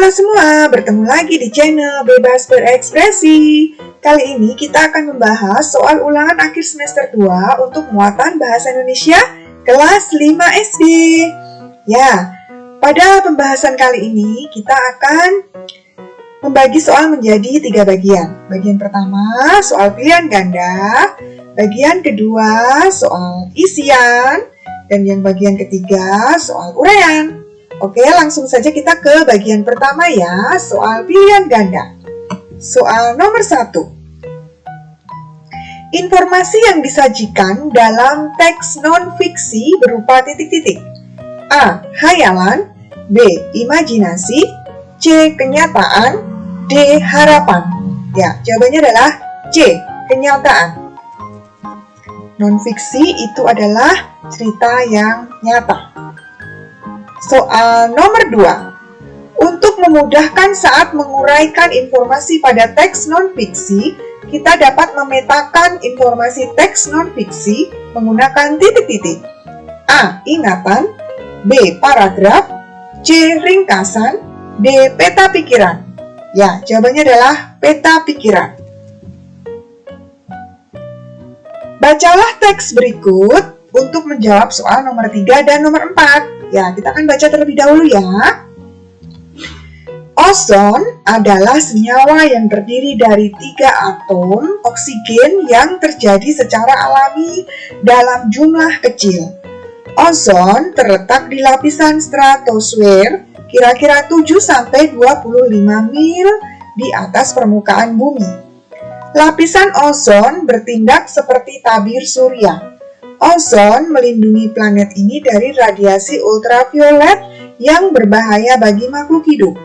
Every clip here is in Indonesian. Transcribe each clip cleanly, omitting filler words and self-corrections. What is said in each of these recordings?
Halo semua, bertemu lagi di channel Bebas Berekspresi. Kali ini kita akan membahas soal ulangan akhir semester 2 untuk muatan Bahasa Indonesia kelas 5 SD. Ya, pada pembahasan kali ini kita akan membagi soal menjadi 3 bagian. Bagian pertama, soal pilihan ganda. Bagian kedua, soal isian. Dan yang bagian ketiga, soal uraian. Oke, langsung saja kita ke bagian pertama ya, soal pilihan ganda. Soal nomor 1. Informasi yang disajikan dalam teks non-fiksi berupa titik-titik. A. Hayalan. B. Imajinasi. C. Kenyataan. D. Harapan. Ya, jawabannya adalah C. Kenyataan. Non-fiksi itu adalah cerita yang nyata. Soal nomor 2. Untuk memudahkan saat menguraikan informasi pada teks non-fiksi, kita dapat memetakan informasi teks non-fiksi menggunakan titik-titik. A. Ingatan. B. Paragraf. C. Ringkasan. D. Peta pikiran. Ya, jawabannya adalah peta pikiran. Bacalah teks berikut untuk menjawab soal nomor 3 dan nomor 4. Ya, kita akan baca terlebih dahulu ya. Ozon adalah senyawa yang terdiri dari 3 atom oksigen yang terjadi secara alami dalam jumlah kecil. Ozon terletak di lapisan stratosfer kira-kira 7-25 mil di atas permukaan bumi. Lapisan ozon bertindak seperti tabir surya. Ozon melindungi planet ini dari radiasi ultraviolet yang berbahaya bagi makhluk hidup.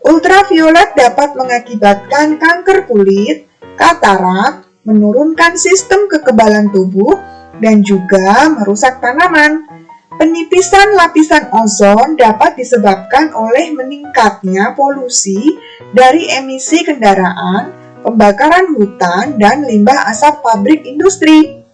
Ultraviolet dapat mengakibatkan kanker kulit, katarak, menurunkan sistem kekebalan tubuh, dan juga merusak tanaman. Penipisan lapisan ozon dapat disebabkan oleh meningkatnya polusi dari emisi kendaraan, pembakaran hutan, dan limbah asap pabrik industri.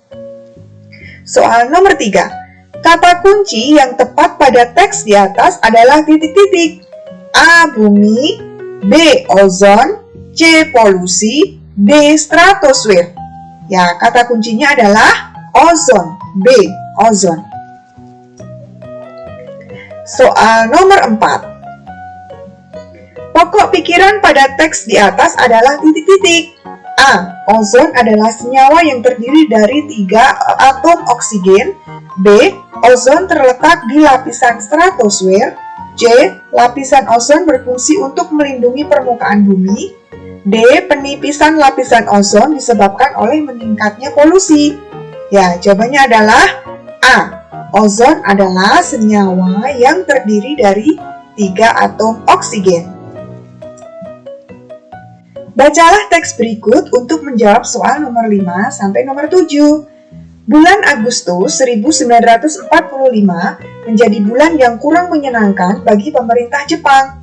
Soal nomor 3. Kata kunci yang tepat pada teks di atas adalah titik-titik. A. Bumi. B. Ozon. C. Polusi. D. Stratosfer. Ya, kata kuncinya adalah ozon. B. Ozon. Soal nomor 4. Pokok pikiran pada teks di atas adalah titik-titik. A. Ozon adalah senyawa yang terdiri dari 3 atom oksigen. B. Ozon terletak di lapisan stratosfer. C. Lapisan ozon berfungsi untuk melindungi permukaan bumi. D. Penipisan lapisan ozon disebabkan oleh meningkatnya polusi. Ya, jawabannya adalah A. Ozon adalah senyawa yang terdiri dari 3 atom oksigen. Bacalah teks berikut untuk menjawab soal nomor 5 sampai nomor 7. Bulan Agustus 1945 menjadi bulan yang kurang menyenangkan bagi pemerintah Jepang.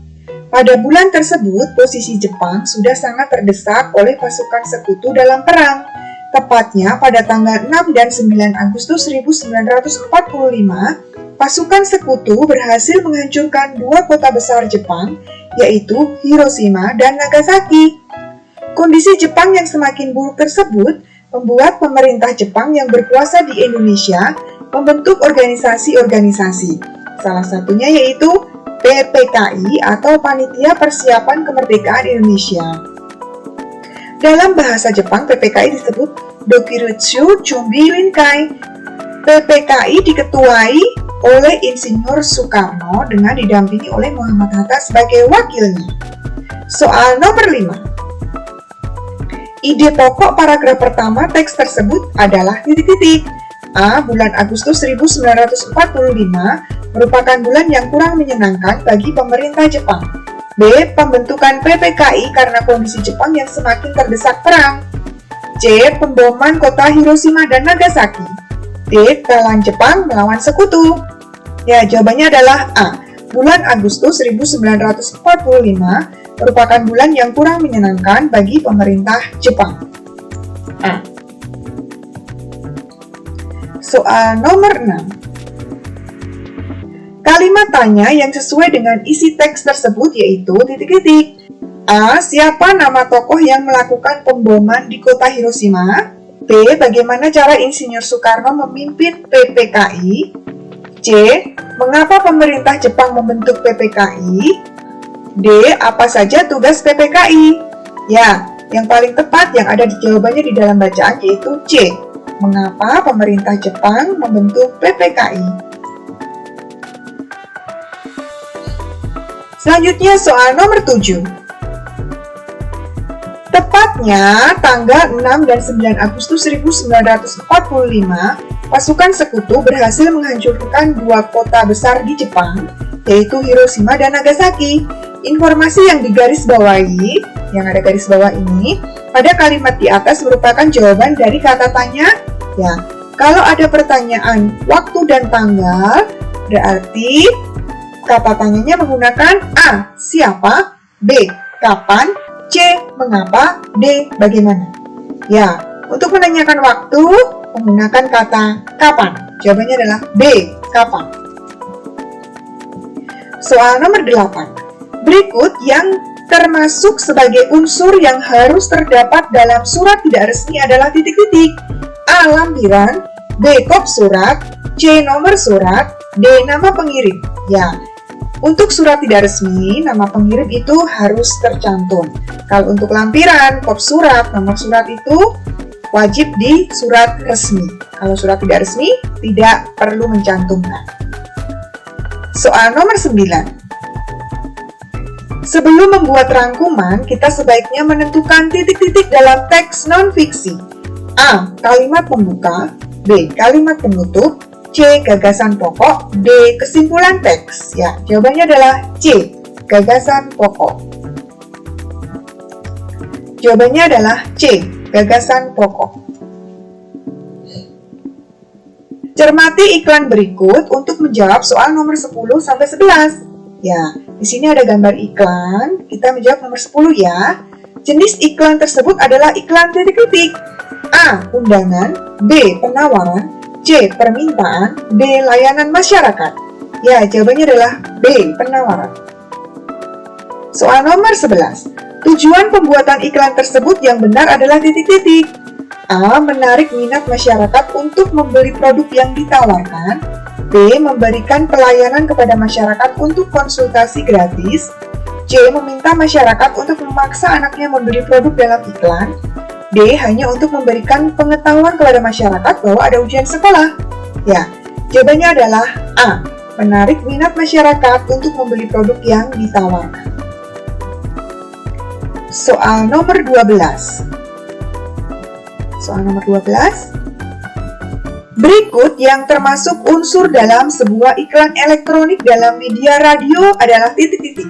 Pada bulan tersebut, posisi Jepang sudah sangat terdesak oleh pasukan sekutu dalam perang. Tepatnya pada tanggal 6 dan 9 Agustus 1945, pasukan sekutu berhasil menghancurkan 2 kota besar Jepang, yaitu Hiroshima dan Nagasaki. Kondisi Jepang yang semakin buruk tersebut membuat pemerintah Jepang yang berkuasa di Indonesia membentuk organisasi-organisasi. Salah satunya yaitu PPKI atau Panitia Persiapan Kemerdekaan Indonesia. Dalam bahasa Jepang, PPKI disebut Dokiritsu Chumbi Rinkai. PPKI diketuai oleh Insinyur Soekarno dengan didampingi oleh Muhammad Hatta sebagai wakilnya. Soal nomor 5. Ide pokok paragraf pertama teks tersebut adalah titik-titik. A. Bulan Agustus 1945 merupakan bulan yang kurang menyenangkan bagi pemerintah Jepang. B. Pembentukan PPKI karena kondisi Jepang yang semakin terdesak perang. C. Pemboman kota Hiroshima dan Nagasaki. D. Kekalahan Jepang melawan sekutu. Ya, jawabannya adalah A. Bulan Agustus 1945 merupakan bulan yang kurang menyenangkan bagi pemerintah Jepang. A. Soal nomor 6. Kalimat tanya yang sesuai dengan isi teks tersebut yaitu titik-titik. A. Siapa nama tokoh yang melakukan pemboman di kota Hiroshima? B. Bagaimana cara Insinyur Soekarno memimpin PPKI? C. Mengapa pemerintah Jepang membentuk PPKI? D. Apa saja tugas PPKI? Ya, yang paling tepat yang ada di jawabannya di dalam bacaan yaitu C. Mengapa pemerintah Jepang membentuk PPKI? Selanjutnya soal nomor 7. Tepatnya tanggal 6 dan 9 Agustus 1945, pasukan sekutu berhasil menghancurkan dua kota besar di Jepang, yaitu Hiroshima dan Nagasaki. Informasi yang digarisbawahi, yang ada garis bawah ini, pada kalimat di atas merupakan jawaban dari kata tanya. Ya, kalau ada pertanyaan waktu dan tanggal, berarti kata tanyanya menggunakan A. Siapa? B. Kapan? C. Mengapa? D. Bagaimana? Ya, untuk menanyakan waktu, menggunakan kata kapan. Jawabannya adalah B. Kapan. Soal nomor 8. Berikut yang termasuk sebagai unsur yang harus terdapat dalam surat tidak resmi adalah titik-titik. A. Lampiran. B. Kop surat. C. Nomor surat. D. Nama pengirim. Ya, untuk surat tidak resmi, nama pengirim itu harus tercantum. Kalau untuk lampiran, kop surat, nomor surat itu wajib di surat resmi. Kalau surat tidak resmi, tidak perlu mencantumkan. Soal nomor 9. Sebelum membuat rangkuman, kita sebaiknya menentukan titik-titik dalam teks non-fiksi. A. Kalimat pembuka. B. Kalimat penutup. C. Gagasan pokok. D. Kesimpulan teks. Ya, jawabannya adalah C. Gagasan pokok. Jawabannya adalah C. Gagasan pokok. Cermati iklan berikut untuk menjawab soal nomor 10 sampai 11. Ya, di sini ada gambar iklan. Kita menjawab nomor 10 ya. Jenis iklan tersebut adalah iklan titik-titik. A. Undangan. B. Penawaran. C. Permintaan. D. Layanan masyarakat. Ya, jawabannya adalah B. Penawaran. Soal nomor 11. Tujuan pembuatan iklan tersebut yang benar adalah titik-titik. A. Menarik minat masyarakat untuk membeli produk yang ditawarkan. B. Memberikan pelayanan kepada masyarakat untuk konsultasi gratis. C. Meminta masyarakat untuk memaksa anaknya membeli produk dalam iklan. D. Hanya untuk memberikan pengetahuan kepada masyarakat bahwa ada ujian sekolah. Ya, jawabannya adalah A. Menarik minat masyarakat untuk membeli produk yang ditawarkan. Soal nomor 12. Soal nomor 12. Berikut yang termasuk unsur dalam sebuah iklan elektronik dalam media radio adalah titik-titik.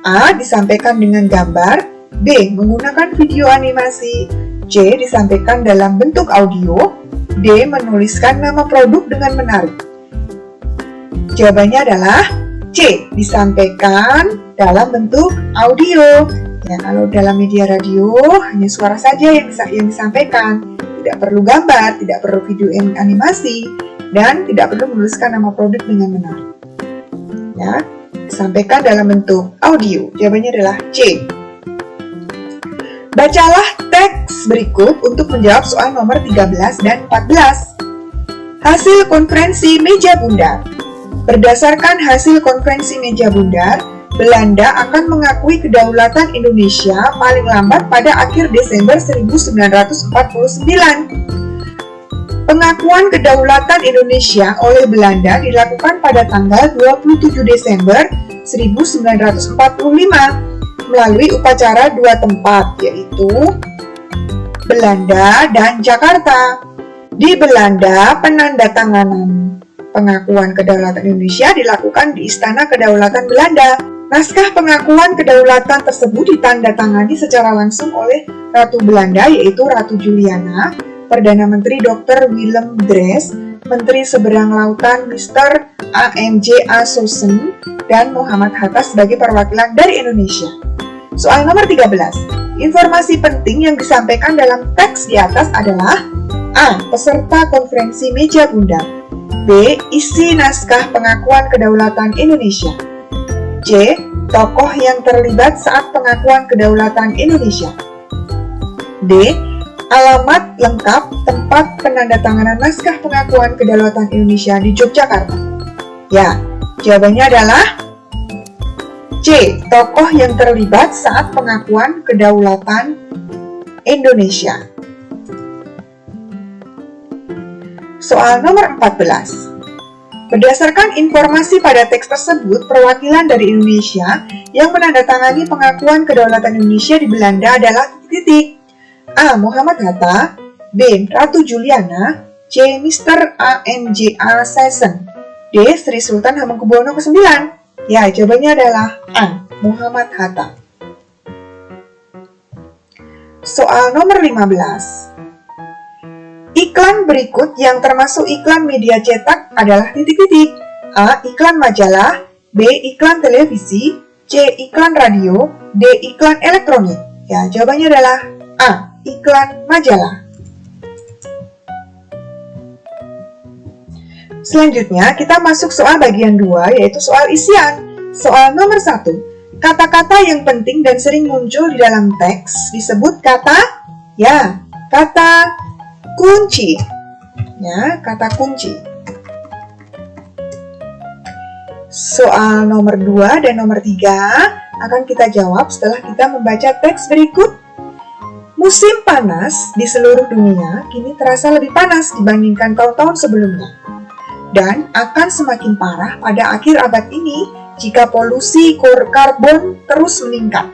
A. Disampaikan dengan gambar. B. Menggunakan video animasi. C. Disampaikan dalam bentuk audio. D. Menuliskan nama produk dengan menarik. Jawabannya adalah C. Disampaikan dalam bentuk audio. Ya, kalau dalam media radio hanya suara saja yang disampaikan, tidak perlu gambar, tidak perlu video animasi, dan tidak perlu menuliskan nama produk dengan menarik. Ya, disampaikan dalam bentuk audio. Jawabannya adalah C. Bacalah teks berikut untuk menjawab soal nomor 13 dan 14. Hasil konferensi meja bundar. Berdasarkan hasil konferensi meja bundar, Belanda akan mengakui kedaulatan Indonesia paling lambat pada akhir Desember 1949. Pengakuan kedaulatan Indonesia oleh Belanda dilakukan pada tanggal 27 Desember 1945. Melalui upacara dua tempat, yaitu Belanda dan Jakarta. Di Belanda, penandatanganan pengakuan kedaulatan Indonesia dilakukan di Istana Kedaulatan Belanda. Naskah pengakuan kedaulatan tersebut ditandatangani secara langsung oleh Ratu Belanda, yaitu Ratu Juliana, Perdana Menteri Dr. Willem Drees, Menteri Seberang Lautan Mr. A.M.J. Asosen, dan Muhammad Hatta sebagai perwakilan dari Indonesia. Soal nomor 13. Informasi penting yang disampaikan dalam teks di atas adalah A. Peserta konferensi meja bundar. B. B. Isi naskah pengakuan kedaulatan Indonesia. C. Tokoh yang terlibat saat pengakuan kedaulatan Indonesia. D. Alamat lengkap tempat penandatanganan naskah pengakuan kedaulatan Indonesia di Yogyakarta. Ya, jawabannya adalah C. Tokoh yang terlibat saat pengakuan kedaulatan Indonesia. Soal nomor 14. Berdasarkan informasi pada teks tersebut, perwakilan dari Indonesia yang menandatangani pengakuan kedaulatan Indonesia di Belanda adalah titik. A. Muhammad Hatta, B. Ratu Juliana, C. Mr. A.N.J.A. Session, D. Sri Sultan Hamengkubuwono ke-9. Ya, jawabannya adalah A. Muhammad Hatta. Soal nomor 15. Iklan berikut yang termasuk iklan media cetak adalah titik-titik. A. Iklan majalah, B. Iklan televisi, C. Iklan radio, D. Iklan elektronik. Ya, jawabannya adalah A. Iklan majalah. Selanjutnya, kita masuk soal bagian 2, yaitu soal isian. Soal nomor 1. Kata-kata yang penting dan sering muncul di dalam teks disebut kata, kata kunci. Ya, kata kunci. Soal nomor 2 dan nomor 3 akan kita jawab setelah kita membaca teks berikut. Musim panas di seluruh dunia kini terasa lebih panas dibandingkan tahun-tahun sebelumnya. Dan akan semakin parah pada akhir abad ini jika polusi karbon terus meningkat.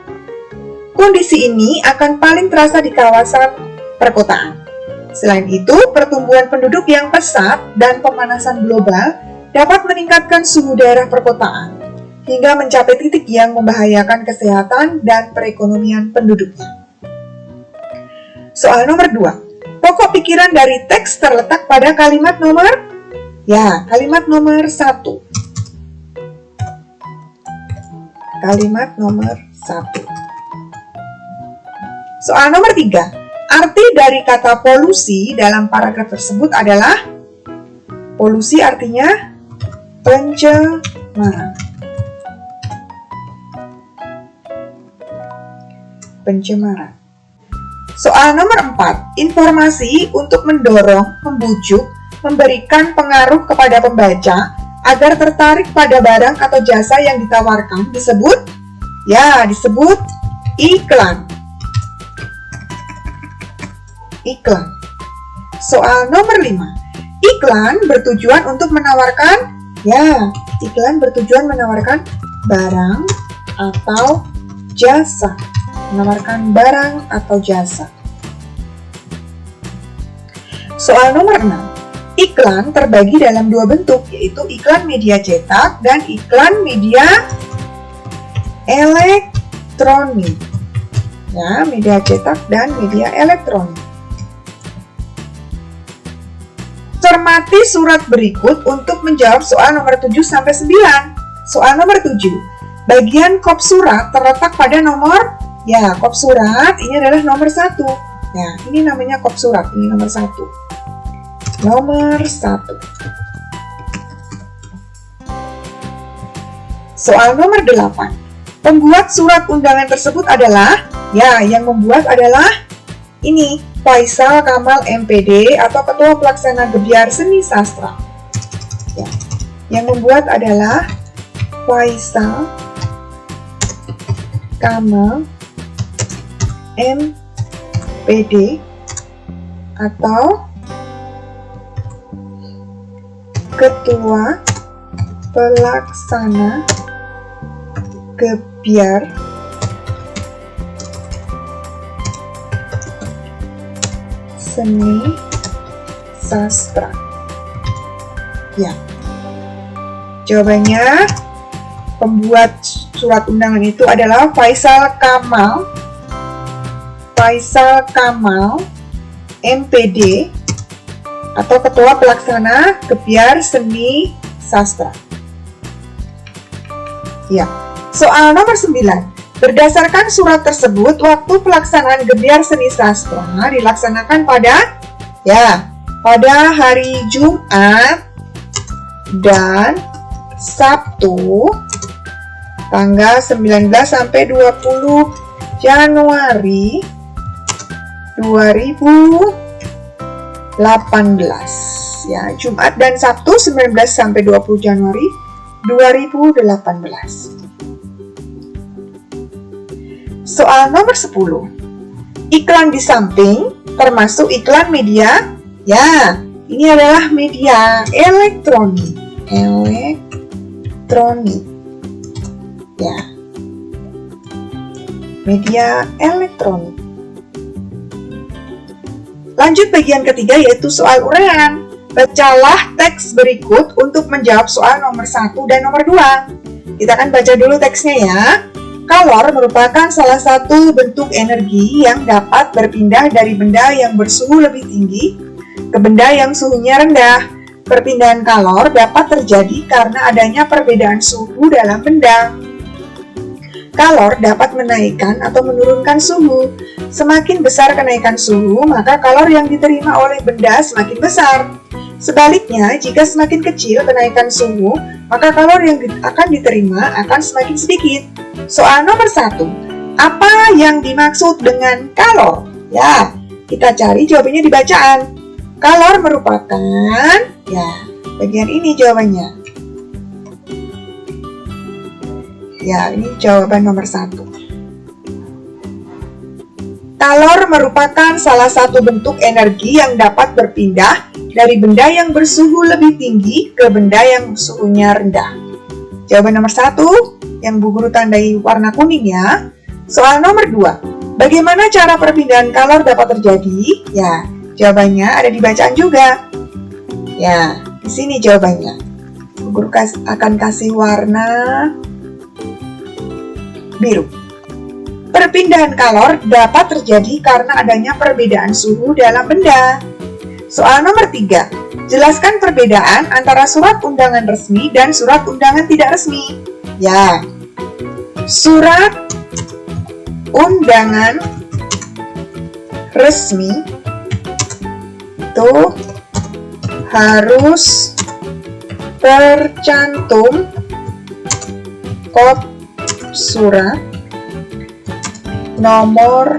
Kondisi ini akan paling terasa di kawasan perkotaan. Selain itu, pertumbuhan penduduk yang pesat dan pemanasan global dapat meningkatkan suhu daerah perkotaan hingga mencapai titik yang membahayakan kesehatan dan perekonomian penduduknya. Soal nomor 2. Pokok pikiran dari teks terletak pada kalimat nomor kalimat nomor 1. Kalimat nomor 1. Soal nomor 3. Arti dari kata polusi dalam paragraf tersebut adalah polusi artinya pencemaran. Pencemaran. Soal nomor 4. Informasi untuk mendorong, membujuk, memberikan pengaruh kepada pembaca agar tertarik pada barang atau jasa yang ditawarkan disebut iklan. Iklan. Soal nomor 5. Iklan bertujuan untuk menawarkan barang atau jasa. Menawarkan barang atau jasa. Soal nomor 6. Iklan terbagi dalam 2 bentuk, yaitu iklan media cetak dan iklan media elektronik. Ya, media cetak dan media elektronik. Cermati surat berikut untuk menjawab soal nomor 7-9. Soal nomor 7. Bagian kop surat terletak pada nomor kop surat ini adalah nomor 1. Ya, ini namanya kop surat, ini nomor 1. Nomor 1. Soal nomor 8. Pembuat surat undangan tersebut adalah yang membuat adalah ini Faisal Kamal MPD atau Ketua Pelaksana Gebyar Seni Sastra. Ya. Yang membuat adalah Faisal Kamal MPD atau Ketua Pelaksana Gebyar Seni Sastra. Ya. Jawabannya pembuat surat undangan itu adalah Faisal Kamal MPD atau Ketua Pelaksana Gebyar Seni Sastra. Ya. Soal nomor 9. Berdasarkan surat tersebut, waktu pelaksanaan Gebyar Seni Sastra dilaksanakan pada hari Jumat dan Sabtu tanggal 19 sampai 20 Januari 2018 ya, Jumat dan Sabtu 19 sampai 20 Januari 2018. Soal nomor 10. Iklan di samping termasuk iklan media? Ya, ini adalah media elektronik. Ya. Media elektronik. Lanjut bagian ketiga yaitu soal uraian. Bacalah teks berikut untuk menjawab soal nomor 1 dan nomor 2. Kita akan baca dulu teksnya ya. Kalor merupakan salah satu bentuk energi yang dapat berpindah dari benda yang bersuhu lebih tinggi ke benda yang suhunya rendah. Perpindahan kalor dapat terjadi karena adanya perbedaan suhu dalam benda. Kalor dapat menaikkan atau menurunkan suhu. Semakin besar kenaikan suhu, maka kalor yang diterima oleh benda semakin besar. Sebaliknya, jika semakin kecil kenaikan suhu, maka kalor yang akan diterima akan semakin sedikit. Soal nomor 1. Apa yang dimaksud dengan kalor? Ya, kita cari jawabannya di bacaan. Kalor merupakan, ya, bagian ini jawabannya. Ya, ini jawaban nomor 1. Kalor merupakan salah satu bentuk energi yang dapat berpindah dari benda yang bersuhu lebih tinggi ke benda yang suhunya rendah. Jawaban nomor 1 yang Bu Guru tandai warna kuning ya. Soal nomor 2. Bagaimana cara perpindahan kalor dapat terjadi? Ya, jawabannya ada di bacaan juga. Ya, di sini jawabannya. Bu Guru akan kasih warna biru. Perpindahan kalor dapat terjadi karena adanya perbedaan suhu dalam benda. Soal nomor 3. Jelaskan perbedaan antara surat undangan resmi dan surat undangan tidak resmi. Ya, surat undangan resmi itu harus tercantum kop surat, nomor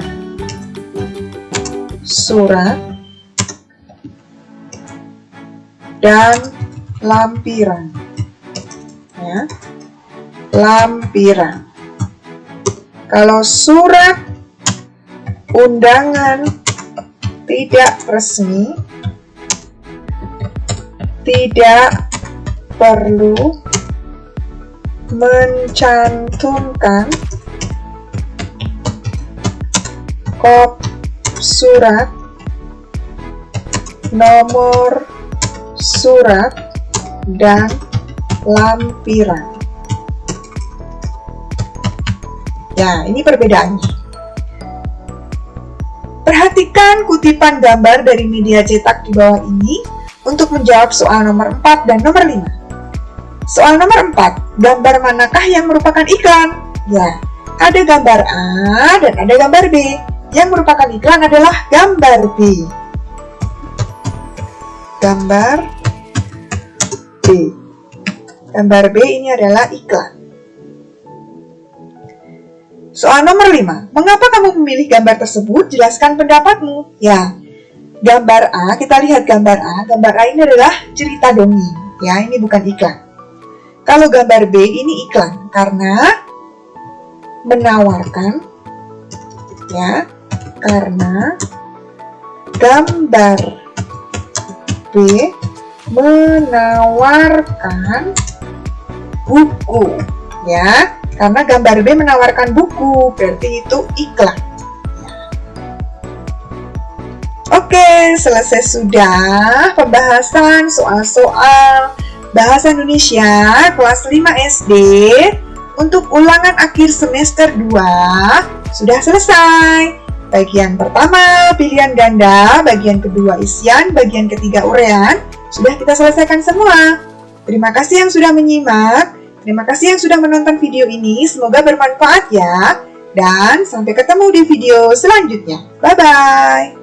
surat, dan lampiran. Ya, lampiran. Kalau surat undangan tidak resmi, tidak perlu mencantumkan kop surat, nomor surat, dan lampiran. Ya, ini perbedaannya. Perhatikan kutipan gambar dari media cetak di bawah ini untuk menjawab soal nomor 4 dan nomor 5. Soal nomor 4, gambar manakah yang merupakan iklan? Ya, ada gambar A dan ada gambar B. Yang merupakan iklan adalah gambar B. Gambar B. Gambar B ini adalah iklan. Soal nomor 5. Mengapa kamu memilih gambar tersebut? Jelaskan pendapatmu. Ya, gambar A, kita lihat gambar A. Gambar A ini adalah cerita dongeng. Ya, ini bukan iklan. Kalau gambar B ini iklan karena menawarkan, ya, karena gambar B menawarkan buku, ya, karena gambar B menawarkan buku, berarti itu iklan. Oke, selesai sudah pembahasan soal-soal Bahasa Indonesia kelas 5 SD untuk ulangan akhir semester 2 sudah selesai. Bagian pertama pilihan ganda, bagian kedua isian, bagian ketiga uraian sudah kita selesaikan semua. Terima kasih yang sudah menyimak, terima kasih yang sudah menonton video ini, semoga bermanfaat ya. Dan sampai ketemu di video selanjutnya. Bye-bye.